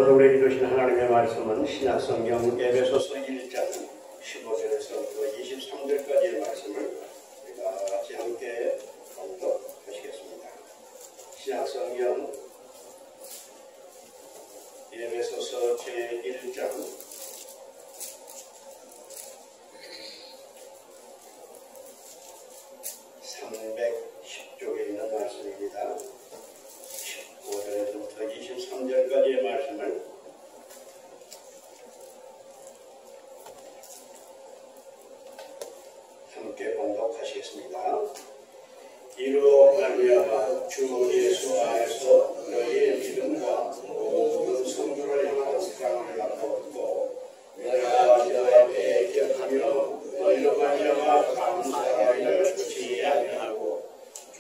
오늘 우리에게 주신 하나님의 말씀은 신약성경 에베소서 1장 15절에서부터 23절까지의 말씀을 우리가 같이 함께 공독하시겠습니다. 신약성경 에베소서 제1장 310쪽에 있는 말씀입니다. 15절에서부터 23절까지의 말씀을 함께 봉독하시겠습니다. 이로 말미암아 주 예수 안에서 너희의 믿음과 모든 성도를 향한 사랑을 나누었고 내가 너희 앞에 기억하며 너희로 말미암아 감사하기를 주지 아니하고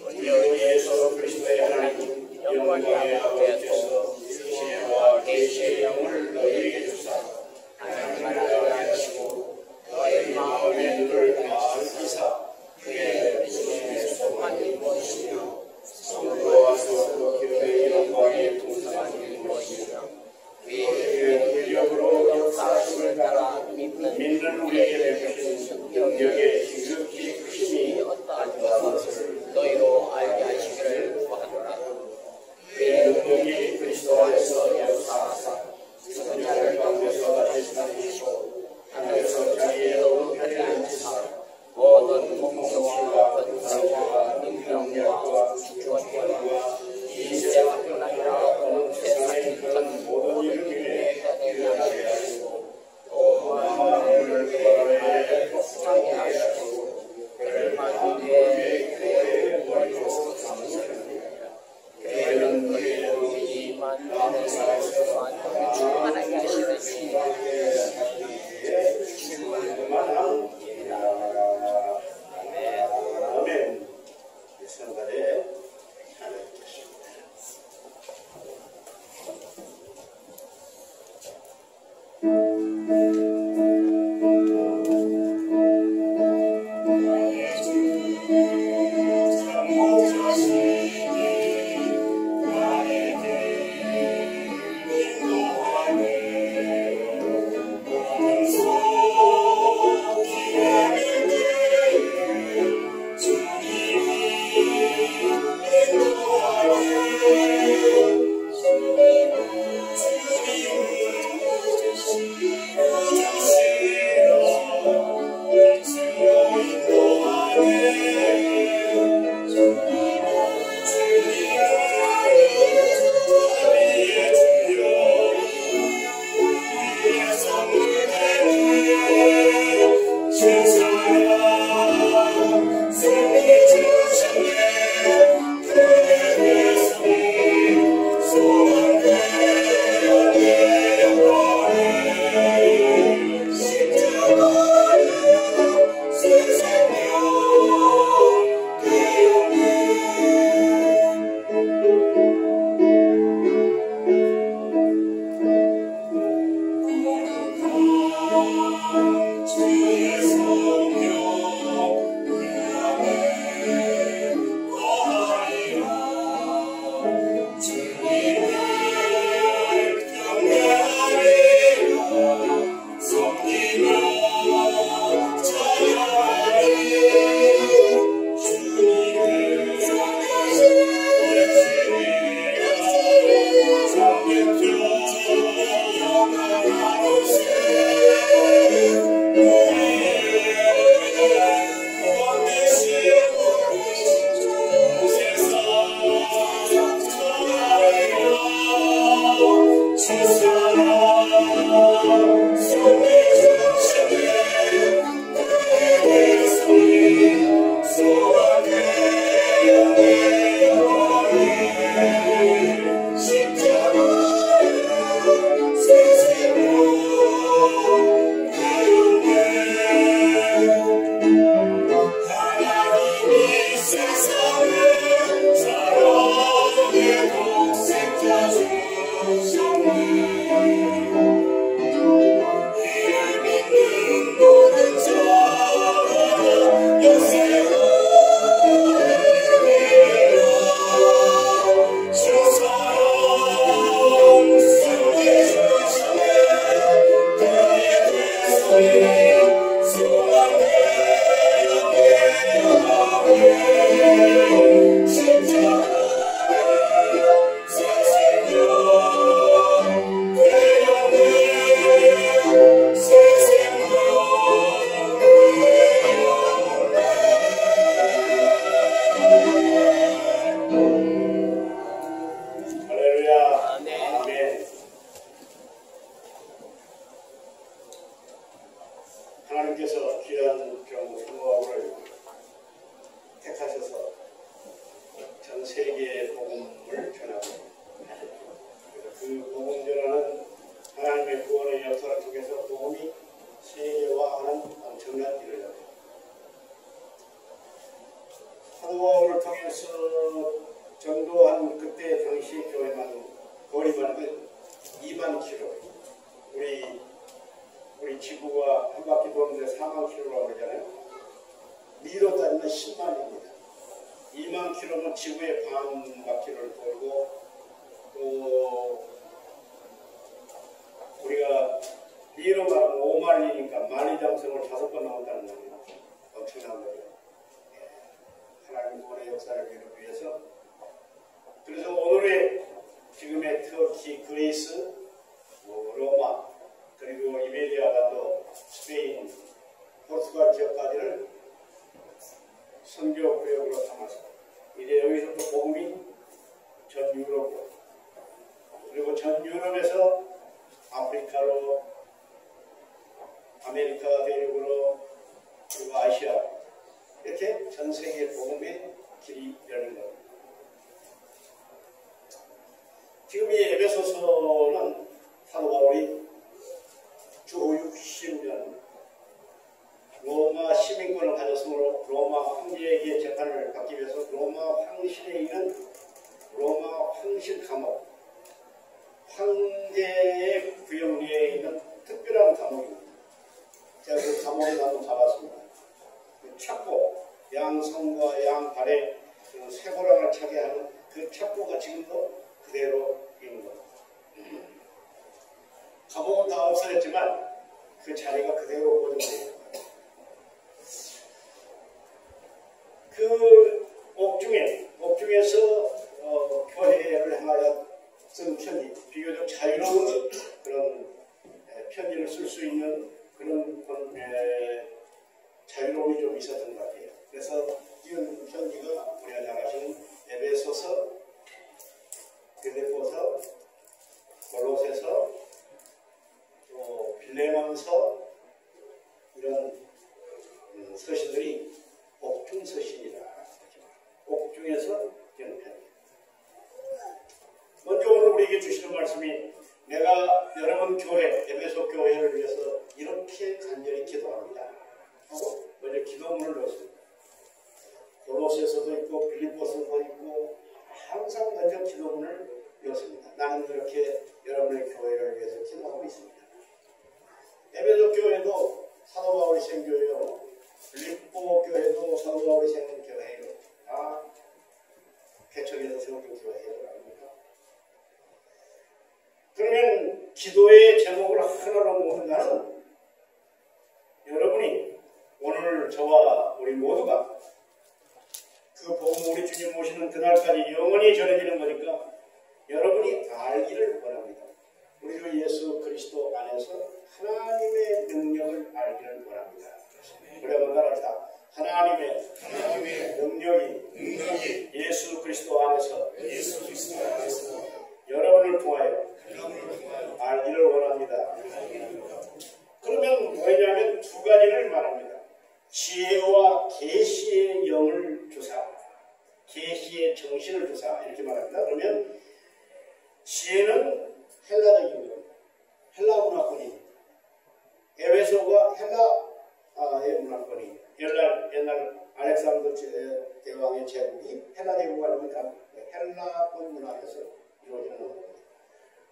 우리 예수 그리스도의 하나님 영광의 아버지께서 지혜와 계시의 영을 너희에게 주사 하나님을 알게 하시고 너희 마음의 눈을 밝히사 그의 믿음의 소망이 무엇이며 성도와 성도 교회의 영광의 동상이 무엇이며 그의 능력으로 역사하심을 따라 믿는 우리에게 베푸신 능력의 지극히 크심이 어떠한 것을 너희로 알게 하시기를 구하노라. 그의 능력이 그리스도 안에서 역사하사 선자를 가운데서 대신하시고 하늘에서 자기의 오른편에 앉으사 모든 공동체와 권세와 능력과 주권과 이제와 그나마 또는 세상에 있는 모든 이름 위에 일어나게 하시고 또 만물을 그의 복상에 하시고 그를 만든 뒤에 그의 머리로 삼으셨느니라. 그는 그의 의지만 하늘에서 하나님께 하시는 주님의 주님만 아멘. 이 성가대 하나님께십니다. 나의 여러분 그때 당시 교회만 거리만 2만 킬로. 우리 지구가 한 바퀴 도는데 4만 킬로라고 그러잖아요. 미로 따지면 10만입니다. 2만 킬로면 지구의 반 바퀴를 돌고 또 우리가 미로 말하면 5만리니까 만리장성을 5번 넘었다는 거예요. 엄청난 거죠. 하나님 구원의 역사를 위해서. 그래서 오늘의 지금의 터키, 그리스, 로마, 그리고 이베리아가 스페인, 포르투갈 지역까지를 선교 구역으로 삼아서 이제 여기서 또 복음이 전 유럽으로, 그리고 전 유럽에서 아프리카로, 아메리카 대륙으로, 그리고 아시아, 이렇게 전 세계 복음의 길이 열린 겁니다. 지금 이 에베소서는 사도 바울이 주 60년 로마 시민권을 가졌으므로 로마 황제에게 재판을 받기 위해서 로마 황실에 있는 로마 황실 감옥, 황제의 구역내에 있는 특별한 감옥입니다. 제가 그 감옥에 한번 가봤습니다. 그 착고, 양성과 양발에 그 쇠고랑을 차게 하는 그 착고가 지금도 그대로 있는 겁니다. 감옥은 다 없어졌지만 그 자리가 그대로 고정되어 있는 거예요. 그 옥중에서 교회를 향하여 쓴 편지, 비교적 자유로운 그런 편지를 쓸 수 있는 그런 자유로움이 좀 있었던 것 같아요. 그래서 이 편지가 우리가 잘 아시는 에베소서, 빌립보서, 골로새서, 또 빌레몬서, 이런 서신들이 옥중 서신이다. 옥중에서 되는 편이에요. 먼저 오늘 우리에게 주시는 말씀이, 내가 여러분 교회, 에베소 교회를 위해서 이렇게 간절히 기도합니다 하고 먼저 기도문을 넣었습니다. 골로새서도 있고 빌립보서도 있고 항상 먼저 기도문을 넣었습니다. 나는 이렇게 여러분의 교회를 위해서 기도하고 있습니다. 에베소 교회도 사도 바울이 생교회요, 빌립보 교회도 사도 바울이 생긴 교회예요. 다 개척해서 세워진 교회예요. 그러면 기도의 제목을 하나로 모은다는 여러분이 오늘 저와 우리 모두가 그 복음 우리 주님 모시는 그날까지 영원히 전해지는 거니까 여러분이 알기를 원합니다. 우리 주 예수 그리스도 안에서 하나님의 능력을 알기를 원합니다. 우리 한번 따라합시다. 하나님의 능력이 예수 그리스도 안에서 여러분을 통하여 알기를 원합니다. 그러면 뭐냐면 두 가지를 말합니다. 지혜와 계시의 영을 주사, 계시의 정신을 주사, 이렇게 말합니다. 그러면 지혜는 헬라적인 겁니다. 헬라 문화권입니다. 에베소가 헬라의 문화권이에요. 옛날 알렉산더 대왕의 제국이 헬라 제국 아닙니까? 헬라권 문화에서 이루어지는 겁니다.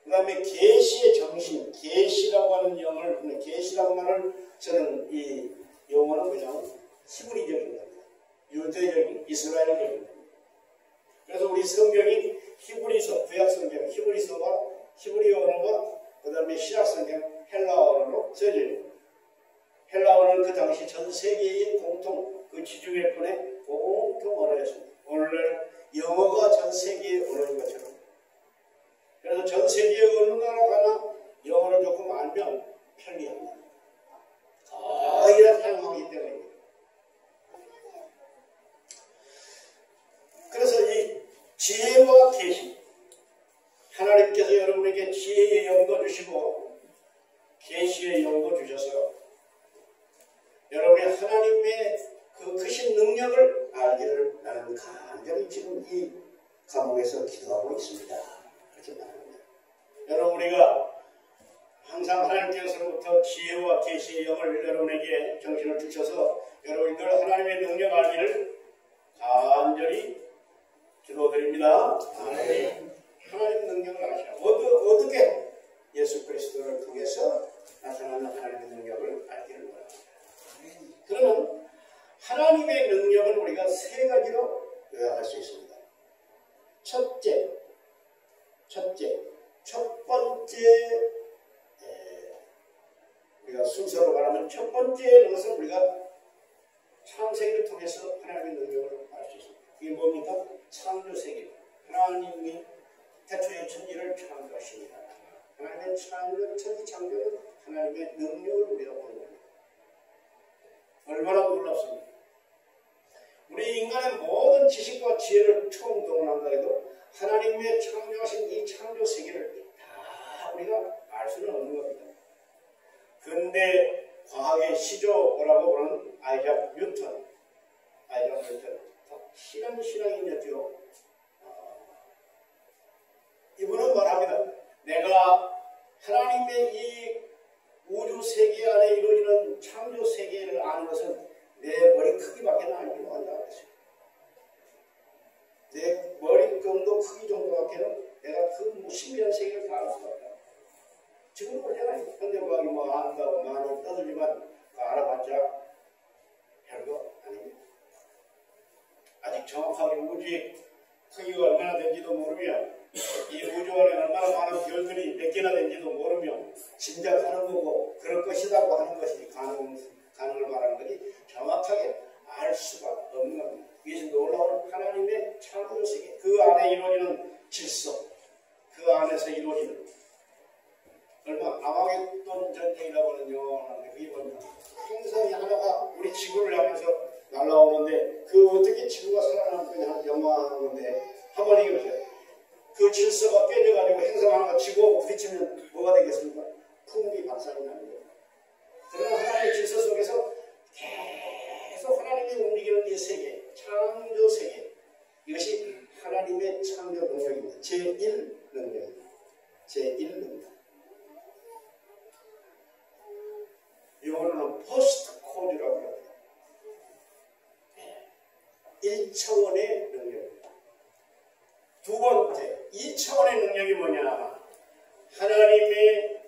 그 다음에 계시의 정신, 계시라고 하는 영어를, 계시라고 말을 저는 이 용어는 그냥 히브리적인 겁니다. 유대적인, 이스라엘적인 겁니다. 그래서 우리 성경이 히브리서, 구약 성경, 히브리서와 히브리 언어와 그 다음에 신약 성경, 헬라 언어로 써져 있는 겁니다. 헬라 언어는 그 당시 전 세계의 공통, 그 지중해권의 공통 언어였습니다. 오늘날 영어가 전 세계의 언어인 것처럼. 그래서 전 세계의 어느 나라 가나 영어를 조금 알면 편리합니다. 거의 다 사용하기 때문입니다. 그래서 이 지혜와 계시, 하나님께서 여러분에게 지혜의 영도 주시고 계시의 영도 주셔서 여러분의 하나님의 그 크신 능력을 알기를 나는 간절히 지금 이 감옥에서 기도하고 있습니다. 그렇게 말합니다. 여러분, 우리가 항상 하나님께서로부터 지혜와 계시의 영을 여러분에게 정신을 주셔서 여러분들 하나님의 능력 알기를 간절히 기도드립니다. 하나님 능력을 아시라. 어떻게 예수 그리스도를 통해서 나타나는 하나님의 능력을 알기를 바랍니다. 그러면 하나님의 능력을 우리가 세 가지로 요약할 수 있습니다. 첫 번째 우리가 순서로 말하면 첫 번째 것은 우리가 창세기를 통해서 하나님의 능력을 알 수 있습니다. 이게 뭡니까? 창조세계. 하나님이 태초에 천지를 창조하십니다. 하나님의 천지 창조는 하나님의 능력을 우리가 보는 겁니다. 얼마나 놀랍습니까? 우리 인간의 모든 지식과 지혜를 총동원한다 해도 하나님의 창조하신 이 창조세계를 다 우리가 알 수는 없는 겁니다. 근데 과학의 시조라고 부르는 아이작 뉴턴 신앙인이었죠. 이분은 말합니다. 내가 하나님의 이 우주 세계 안에 이루어지는 창조 세계를 아는 것은 내 머리 크기밖에 알지 못한다고 했어요. 내 머리금도 크기 정도밖에는 내가 그 신비한 세계를 다 알 수가 없다. 지금 그러잖아요. 현대과학이 뭐 안다고 많이 떠들지만 알아봤자 별거 아닙니다. 아직 정확하게 우주의 크기가 얼마나 된지도 모르며 이 우주 안에 얼마나 많은 별들이 몇 개나 된지도 모르며 짐작하는 거고 그럴 것이라고 하는 것이 가능을 말하는 거지 정확하게 알 수가 없는 겁니다. 이것이 놀라운 하나님의 창조세계, 그 안에 이루어지는 질서, 그 안에서 이루어지는 얼마 아마겟돈 전쟁이라고 하는 영화가 나오는데 그게 뭐냐, 행성이 하나가 우리 지구를 향해서 날아오는데 그 어떻게 지구가 살아남느냐 하는 영화인데 한번 얘기해보세요. 그 질서가 깨져가지고 행성 하나가 지구하고 부딪히면 뭐가 되겠습니까? 풍비 박산이 나는 거예요. 그러나 하나님의 질서 속에서 계속 하나님이 움직이는 이 세계, 창조 세계, 이것이 하나님의 창조 능력입니다. 제1 능력입니다. 제1 능력. 영어로는 포스트 코드라고 합니다. 1차원의 능력입니다. 두 번째, 2차원의 능력이 뭐냐? 하나님의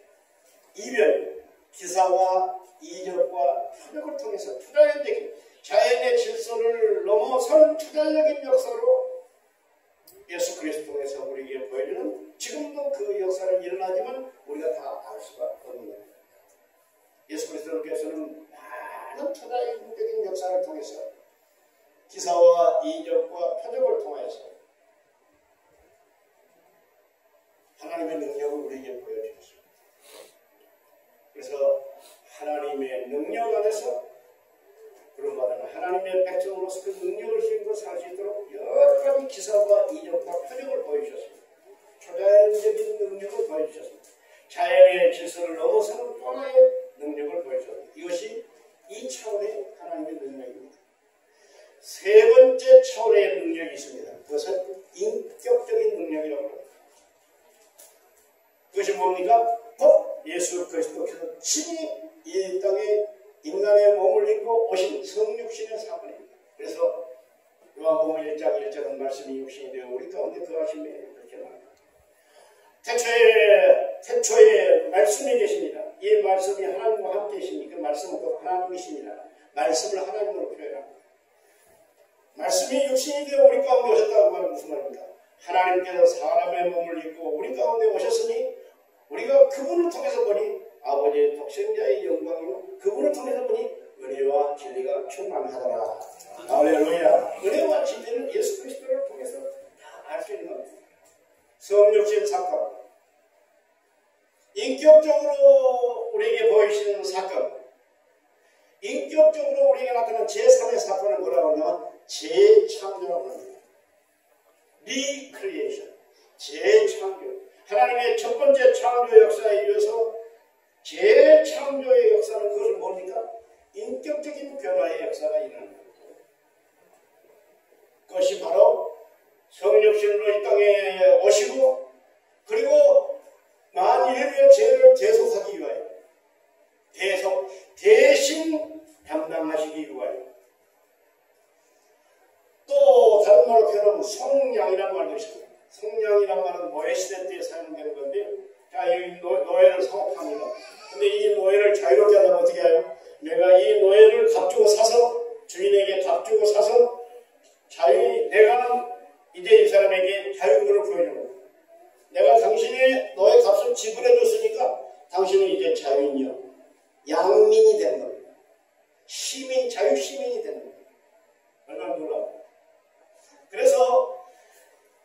이별, 기사와 이적과 표적을 통해서 투자적인 자연의 질서를 넘어서는 투자적인 역사로 예수 그리스도를 통해서 우리에게 보여주는, 지금도 그 역사는 일어나지만 우리가 다 알 수가 없는 겁니다. 예수 그리스도께서는 많은 투자적인 역사를 통해서 기사와 이적과 표적을 통해서 하나님의 능력을 우리에게 보여주셨습니다. 그래서 하나님의 능력 안에서 구원받은 하나님의 백성으로서 그 능력을 힘으로 살 수 있도록 여러 가지 기사와 이적과 표적을 보여주셨습니다. 초자연적인 능력을 보여주셨습니다. 자연의 질서를 넘어서는 또 하나의 능력을 보여주셨습니다. 이것이 2차원의 하나님의 능력입니다. 세 번째 차원의 능력이 있습니다. 그것은 인격적인 능력이라고 합니다. 그것이 뭡니까? 곧 예수 그리스도께서 친히 이 땅에 인간의 몸을 입고 오신 성육신의 사건입니다. 그래서 요한복음 1장 1절은 말씀이 육신이 되어 우리 가운데 거하심에 그렇게 나옵니다. 태초에 말씀이 계십니다. 이 말씀이 하나님과 함께 계시니 그 말씀은 또 하나님이십니다. 말씀을 하나님으로 표현합니다. 말씀이 육신이 되어 우리 가운데 오셨다고 하는 무슨 말입니까? 하나님께서 사람의 몸을 입고 우리 가운데 오셨으니 우리가 그분을 통해서 보니 아버지의 독생자의 영광이요 그분을 통해서 보니 은혜와 진리가 충만하더라. 할렐루야. 은혜와 진리는 예수 그리스도를 통해서 다 알 수 있는 겁니다. 성육신 사건, 인격적으로 우리에게 보이시는 사건, 인격적으로 우리에게 나타나는 제3의 사건을 뭐라고 하냐면 재창조라고 합니다. 리크리에이션, 재창조. 하나님의 첫 번째 창조 역사에 이어서 재창조의 역사는 그것을 뭡니까? 인격적인 변화의 역사가 일어나는 겁니다. 그것이 바로 성육신으로 이 땅에 오시고 그리고 만인의 죄를 대속하기 위하여 대신 담당하시기 위하여 또 다른 말로 표현하면 성량이 노예란 말은 노예시대 때 사용되는 건데, 자, 이 노예를 사업합니다. 근데 이 노예를 자유롭게 하려면 어떻게 해요? 내가 이 노예를 값주고 사서, 주인에게 값주고 사서, 내가 이제 이 사람에게 자유를 보여주는 거예요. 내가 당신의 노예 값을 지불해 줬으니까 당신은 이제 자유인이요. 양민이 되는 겁니다. 자유시민이 되는 겁니다. 얼마나 놀라워요. 그래서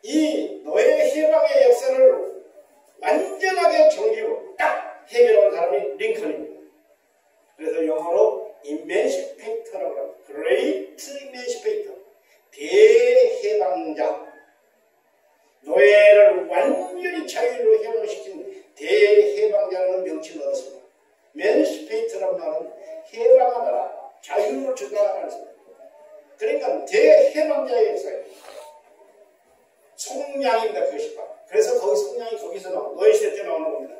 이 노예 해방의 역사를 완전하게 정기로 딱 해결한 사람이 링컨입니다. 그래서 영어로 이맨시페이터라고 합니다. Great Emancipator. 대해방자. 노예를 완전히 자유로 해방시킨 대해방자라는 명칭을 얻었습니다. 맨시페이터라는 말은 해방하다, 자유를 주다라는 뜻입니다. 그러니까 대해방자의 역사예요. 속량입니다. 그것이 바로. 그래서 속량이 거기서 나오는, 노예시대 때 나오는 겁니다.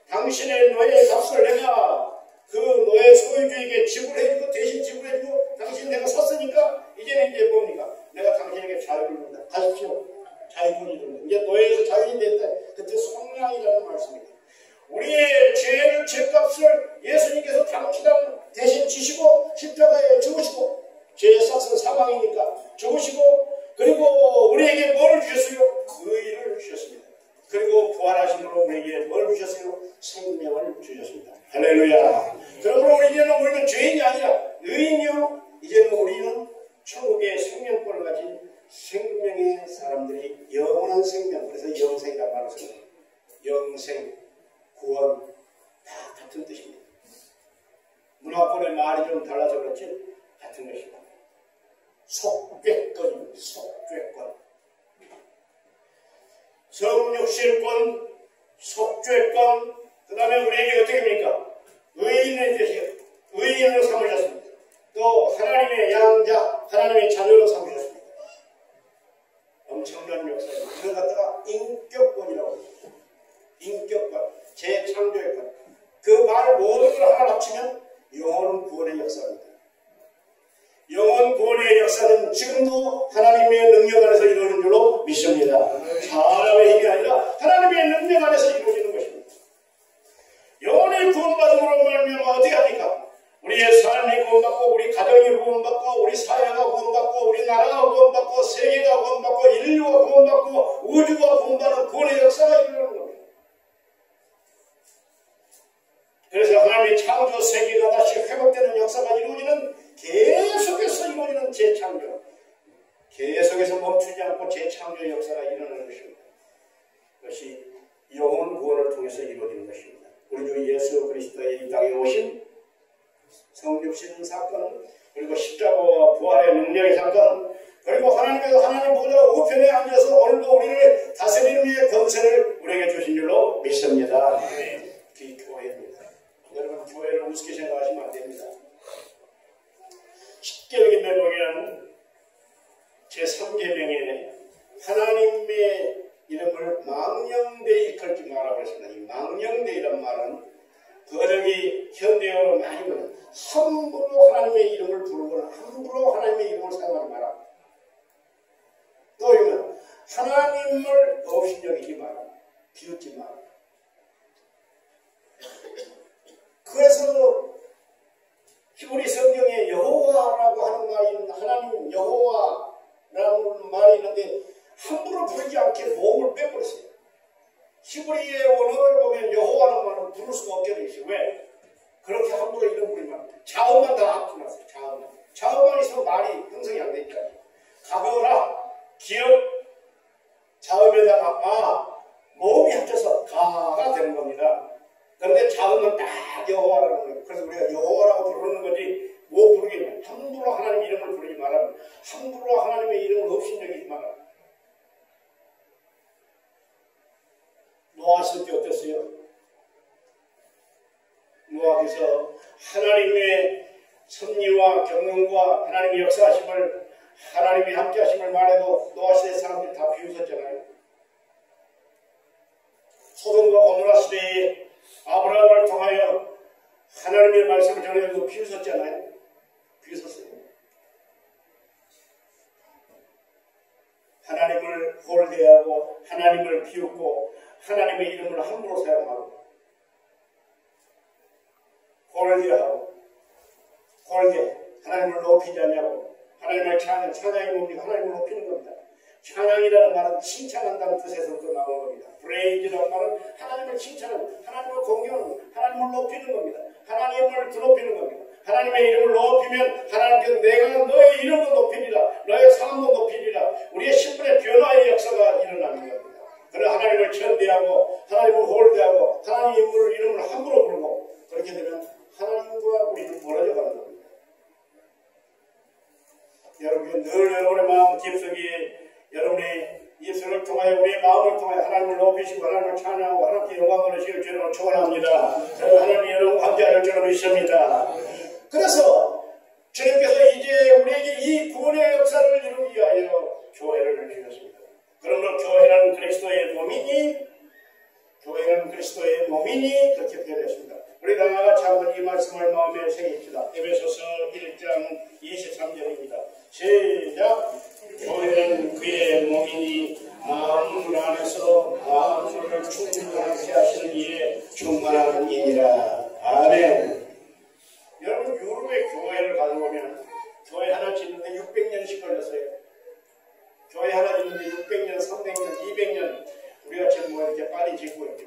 당신의 노예의 값을 내가 그 노예 소유주에게 지불해주고, 대신 지불해주고, 당신 내가 샀으니까 이제는 이제 뭡니까? 내가 당신에게 자유를 준다. 가십시오. 자유분이 됩니다. 이제 노예에서 자유인이 됐다. 그때 속량이라는 말씀입니다. 우리의 죄값을 예수님께서 당치당 대신 지시고 십자가에 죽으시고, 죄의 삭은 사망이니까 죽으시고, 그리고 우리에게 뭘 주셨어요? 의를 주셨습니다. 그리고 부활하심으로 우리에게 뭘 주셨어요? 생명을 주셨습니다. 할렐루야. 그러므로 우리는 죄인이 아니라 의인이요. 이제는 우리는 천국의 생명권을 가진 생명의 사람들이 영원한 생명, 그래서 영생이라고 말을 씁니다. 영생, 구원, 다 같은 뜻입니다. 문화권의 말이 좀 달라서 그렇지 같은 것입니다. 속죄권입니다. 속죄권. 성육실권, 속죄권, 그 다음에 우리에게 어떻게 합니까? 의인으로 삼으셨습니다. 또 하나님의 양자, 하나님의 자녀로 삼으셨습니다. 엄청난 역사입니다. 이걸 갖다가 인격권이라고 합니다. 인격권, 재창조의 권. 그 말 모든 걸 하나 합치면 영원 구원의 역사입니다. 영원 구원의 역사는 지금도 하나님의 능력 안에서 이루어지는 줄로 믿습니다. 사람의 힘이 아니라 하나님의 능력 안에서 이루어지는 것입니다. 영원히 구원받음으로 말미암아 어떻게 합니까? 우리의 삶이 구원받고, 우리 가정이 구원받고, 우리 사회가 구원받고, 우리 나라가 구원받고, 세계가 구원받고, 인류가 구원받고, 우주가 구원받는 구원의 역사가 이루어지는 겁니다. 그래서 하나님의 창조 세계가 다시 회복되는 역사가 이루어지는, 계속해서 이루어지는 재창조, 계속해서 멈추지 않고 재창조의 역사가 일어나는 것입니다. 그것이 영원 구원을 통해서 이루어지는 것입니다. 우리 주 예수 그리스도의 이 땅에 오신 성육신 사건, 그리고 십자가와 부활의 능력의 사건, 그리고 하나님께서 하나님 보좌 우편에 앉아서 오늘도 우리를 다스리는 위의 권세를 우리에게 주신 줄로 믿습니다. 그게 교회입니다. 여러분, 교회를 우습게 생각하시면 안 됩니다. 십계명의 보면 제3계명에 하나님의 이름을 망령되이 걸지 마라고 했습니다. 이 망령되이란 말은 번역이 현대어로 많이 보면 함부로 하나님의 이름을 부르거나 함부로 하나님의 이름을 사용하지 마라. 또 이건 하나님을 없이 여기지 마라. 비웃지 마라. 그래서 히브리 성경에 여호와라고 하는 말이 있는데, 하나님 여호와라는 말이 있는데 함부로 부르지 않게 모음을 빼버렸어요. 히브리의 원어를 보면 여호와라는 말은 부를 수가 없게 돼 있어요. 왜? 그렇게 함부로 이름 부르면 자음만 다 합쳐놨어요. 자음만 있으면 말이 형성이 안 되니까. 가거라, 기억, 자음에다가 모음이 합쳐서 가가 되는 겁니다. 그런데 자음은 딱 여호와라는 거예요. 그래서 우리가 여호와라고 부르는 거지, 뭐 부르기는 함부로 하나님 이름을 부르지 마라. 함부로 하나님의 이름을 없이 여기지 마라. 노아 쓸 때 어땠어요? 노아께서 하나님의 섭리와 경영과 하나님의 역사하심을, 하나님이 함께 하심을 말해도 노아 시대 사람들이 다 비웃었잖아요. 소돔과 고모라 시대에 아브라함을 통하여 하나님의 말씀을 전해도 비웃었잖아요. 비웃었어요. 하나님을 홀대하고 하나님을 비웃고 하나님의 이름을 함부로 사용하고 홀대하고 하나님을 높이지 않냐고 하나님을 찬양이 뭡니까? 하나님을 높이는 겁니다. 찬양이라는 말은 칭찬한다는 뜻에서 또 나온 겁니다. 프레이즈라는 말은 하나님을 칭찬하는, 하나님을 공경하는, 하나님을 높이는 겁니다. 하나님을 드높이는 겁니다. 하나님의 이름을 높이면 하나님께서 내가 너의 이름도 높이리라, 너의 삶도 높이리라, 우리의 신분의 변화의 역사가 일어나는 겁니다. 그러나 하나님을 천대하고 하나님을 홀대하고 하나님의 이름을 함부로 부르고 그렇게 되면 하나님과 우리는 멀어져 가는 겁니다. 여러분 늘 여러분의 마음 깊숙이 여러분의 입술을 통하여 우리의 마음을 통하여 하나님을 높이시고 하나님을 찬양하고 하나님께 영광 걸으시길 주로 축원합니다. 하나님이 여러분 함께하실 줄로 믿습니다. 그래서 주님께서 이제 우리에게 이 구원의 역사를 이루기 위하여 교회를 주셨습니다. 그러므로 교회는 그리스도의 몸이니 그렇게 표현했습니다. 우리 다 같이 한번 이 말씀을 마음에 새깁시다. 에베소서 1장 23절입니다. 시작. 교회는 그의 몸이니 마음 안에서 마음을 충만하게 하시는 이에 충만한 이니라. 아멘. 여러분 유럽의 교회를 가져보면 교회 하나 짓는데 600년씩 걸렸어요. 교회 하나 짓는데 600년, 300년, 200년 우리가 지금 뭐 이렇게 빨리 짓고 있죠.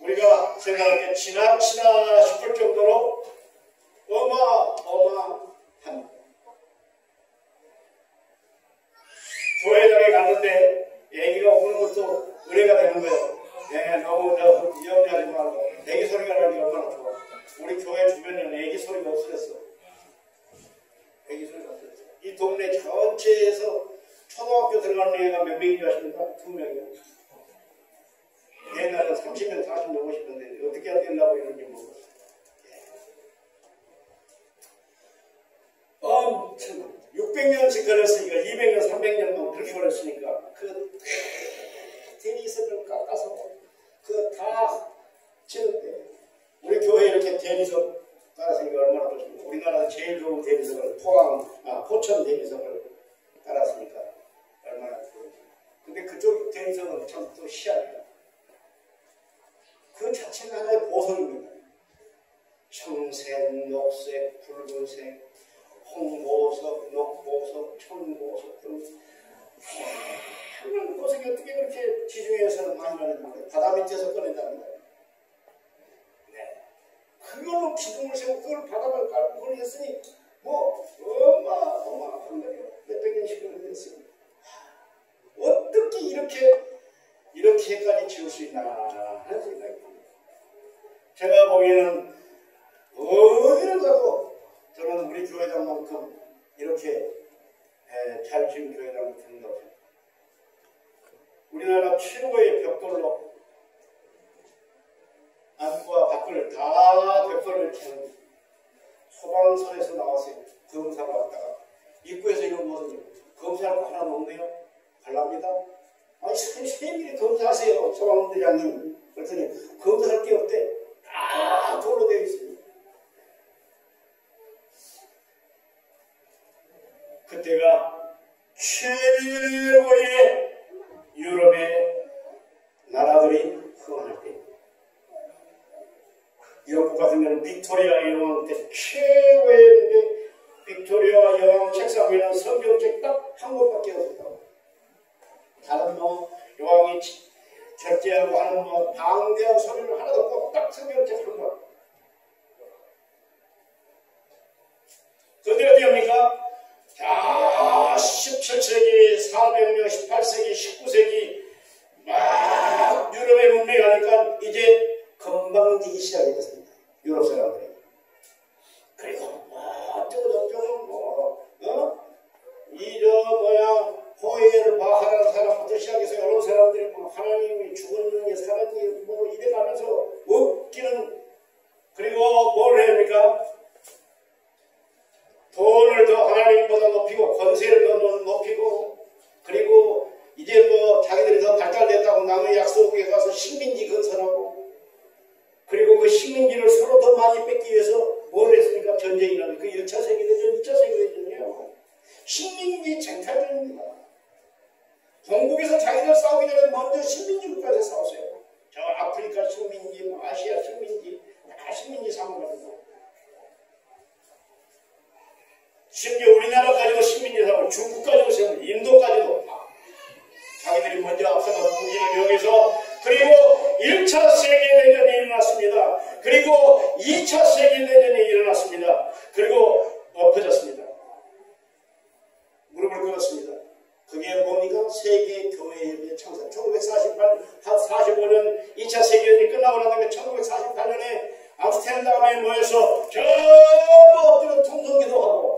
우리가 생각할 때 지나치나 싶을 정도로 어마어마한 교회장에 갔는데 애기가 우는 것도 은혜가 되는 거예요. 네, 너무 염려하지 말고 애기 소리가 나는 게 얼마나 좋아. 우리 교회 주변에는 애기 소리가 없어졌어. 애기 소리가 없어졌어. 이 동네 전체에서 초등학교 들어가는 애가 몇 명인지 아십니까? 2명이요. 옛날에 30명, 40명, 50명인데 어떻게 하려고 이런지 모르겠어요. 엄청 600년씩 걸렸으니까 200년, 300년만 그렇게 걸렸으니까 그 대리석을 깎아서 그거 다 치는데 우리 교회 이렇게 대리석 깔았으니까 얼마나 좋습니까? 우리나라에서 제일 좋은 대리석을 포천 대리석을 깔았으니까 얼마나 좋은지. 근데 그쪽 대리석은 참 또 희한해요. 그 자체가 하나의 보석입니다. 청색, 녹색, 붉은색, 홍보석, 녹보석, 청보석 등 다양한 보석이 어떻게 그렇게 지중해에서는 많이 나는지 바다 밑에서 꺼낸답니다. 네. 그걸로 기둥을 세우고 그걸 바닥을 깔고 그걸 했으니 뭐 어마어마한 거예요. 몇백 년씩 걸렸어요. 어떻게 이렇게까지 지을 수 있나 하는 생각이 듭니다. 제가 보기에는 어디를 가도 저는 우리 교회당만큼 이렇게 잘 지은 교회당이 된다고 생각합니다. 우리나라 최고의 벽돌로 안과 밖을 다 벽돌을 치는 소방서에서 나왔어요. 검사가 왔다가 입구에서 이런 모습이에요. 검사할 거 하나 없네요. 갈랍니다. 아니 세밀히 검사하세요. 소방대장님. 그랬더니 검사할 게 없대. 다 돌로 되어 있습니다. 그때가 최고의 유럽의 나라들이 흥할 때입니다. 유럽 같은 경우는 빅토리아 여왕 때 최고의 빅토리아 여왕 책상 위에는 성경책 딱 한 권밖에 없었다고. 다른 여왕이 절제하고 하는 방대한 소리를 하나도 없고 딱 성경책 한 권. 그런데 어디 합니까? 자, 17세기, 400년, 18세기, 19세기 막 유럽의 문명이 가니까 이제 건방지기 시작이 됐습니다. 유럽 사람들이. 그리고 호에르 바하라는 사람부터 시작해서 여러 사람들이 하나님이 죽었느니 살았느니 이래가면서 웃기는. 그리고 뭘 해야 합니까? 돈을 더 하나님보다 높이고 권세를 더 높이고, 그리고 이제 자기들이 더 발달됐다고 남의 약소국에 가서 식민지 건설하고, 그리고 그 식민지를 서로 더 많이 뺏기 위해서 뭘 했습니까? 전쟁이라는 그 1차 세계대전, 2차 세계대전이에요. 식민지 쟁탈전입니다. 동북에서 자기들 싸우기 전에 먼저 식민지 국가에서 싸웠어요. 저 아프리카 식민지, 아시아 식민지, 다 식민지 삼아가지고. 심지어 우리나라까지도 식민지 삼고 중국까지도 세우고 인도까지도 다. 자기들이 먼저 앞서서 무기를 여기서 그리고 1차 세계대전이 일어났습니다. 그리고 2차 세계대전이 일어났습니다. 그리고 엎어졌습니다. 무릎을 꿇었습니다. 그게 뭡니까? 세계교회협의 창설. 1945년 2차 세계대전이 끝나고 난 다음에 1948년에 암스테르담에 모여서 전부 엎드려 통성기도하고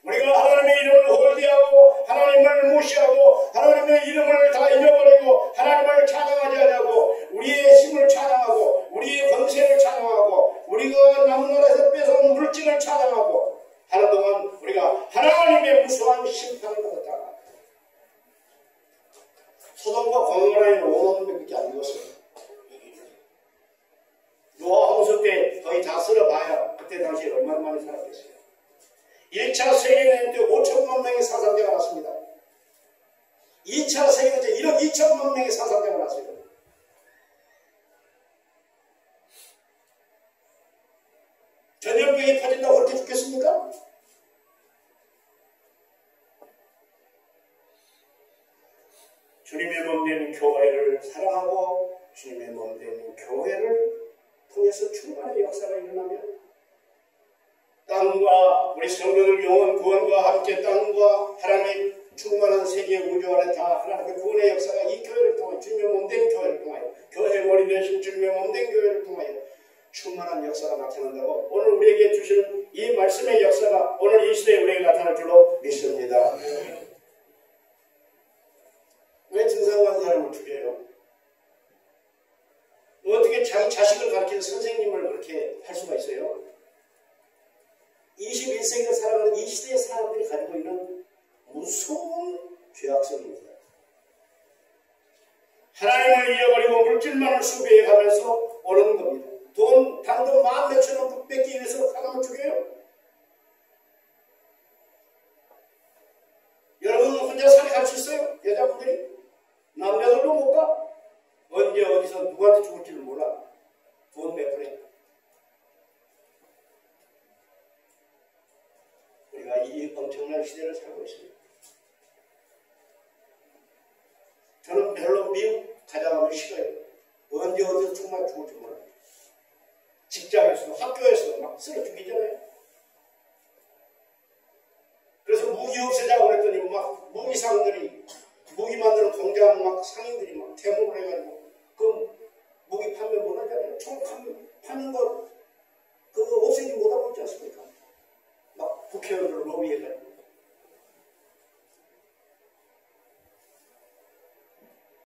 우리가 하나님의 이름을 홀대하고 하나님을 무시하고 하나님의 이름을 다 잃어버리고 하나님을 찬양하지 않냐고 우리의 힘을 찬양하고 우리의 권세를 찬양하고 우리가 남은 나라에서 뺏어온 물질을 찬양하고 하는 동안 우리가 하나님의 무수한 심판을 받았다. 소돔과 고모라는 5만 명밖에 안 죽었어요. 노아 홍수 때 거의 다 쓸어봐야 그때 당시에 얼마나 많이 살았겠어요. 1차 세계대전 때 5천만 명의 사상자가 났습니다. 2차 세계대전 때 1억 2천만 명의 사상자가 났어요. 전염병이 퍼진다고 그렇게 죽겠습니까? 주님의 몸된 교회를 사랑하고 주님의 몸된 교회를 통해서 충만한 역사가 일어나면 땅과 우리 성도들 영원 구원과 함께 땅과 하나님의 충만한 세계 우주 안에 다 하나님의 구원의 역사가 이 교회를 통하여 주님의 몸된 교회를 통하여 교회의 머리 되신 주님의 몸된 교회를 통하여 충만한 역사가 나타난다고 오늘 우리에게 주시는 이 말씀의 역사가 오늘 이 시대에 우리에게 나타날 줄로 믿습니다. 왜 등산한 사람을 죽여요? 어떻게 자기 자식을 가르치는 선생님을 그렇게 할 수가 있어요? 21세기를 살아가는 이 시대의 사람들이 가지고 있는 무서운 죄악성입니다. 하나님을 잃어버리고 물질만을 수배해 가면서 오르는 겁니다. 돈, 단돈 만 몇천 원 뺏기 위해서 사람을 죽여요? 여러분 혼자 산에 갈 수 있어요? 여자분들이? 남자들도 못 가? 언제 어디서 누구한테 죽을지를 몰라. 돈 몇 푼에. 우리가 이 엄청난 시대를 살고 있습니다. 저는 별로 미국 가져가면 싫어요. 언제 어디서 정말 죽을지 몰라요. 직장에서도 학교에서도 막 쓰러 죽이잖아요. 그래서 무기 없애자고 그랬더니 막 무기상들이 무기 만드는 공장 막 상인들이 막 대목을 해가지고 그 무기 판매 못 하잖아요. 총 파는 거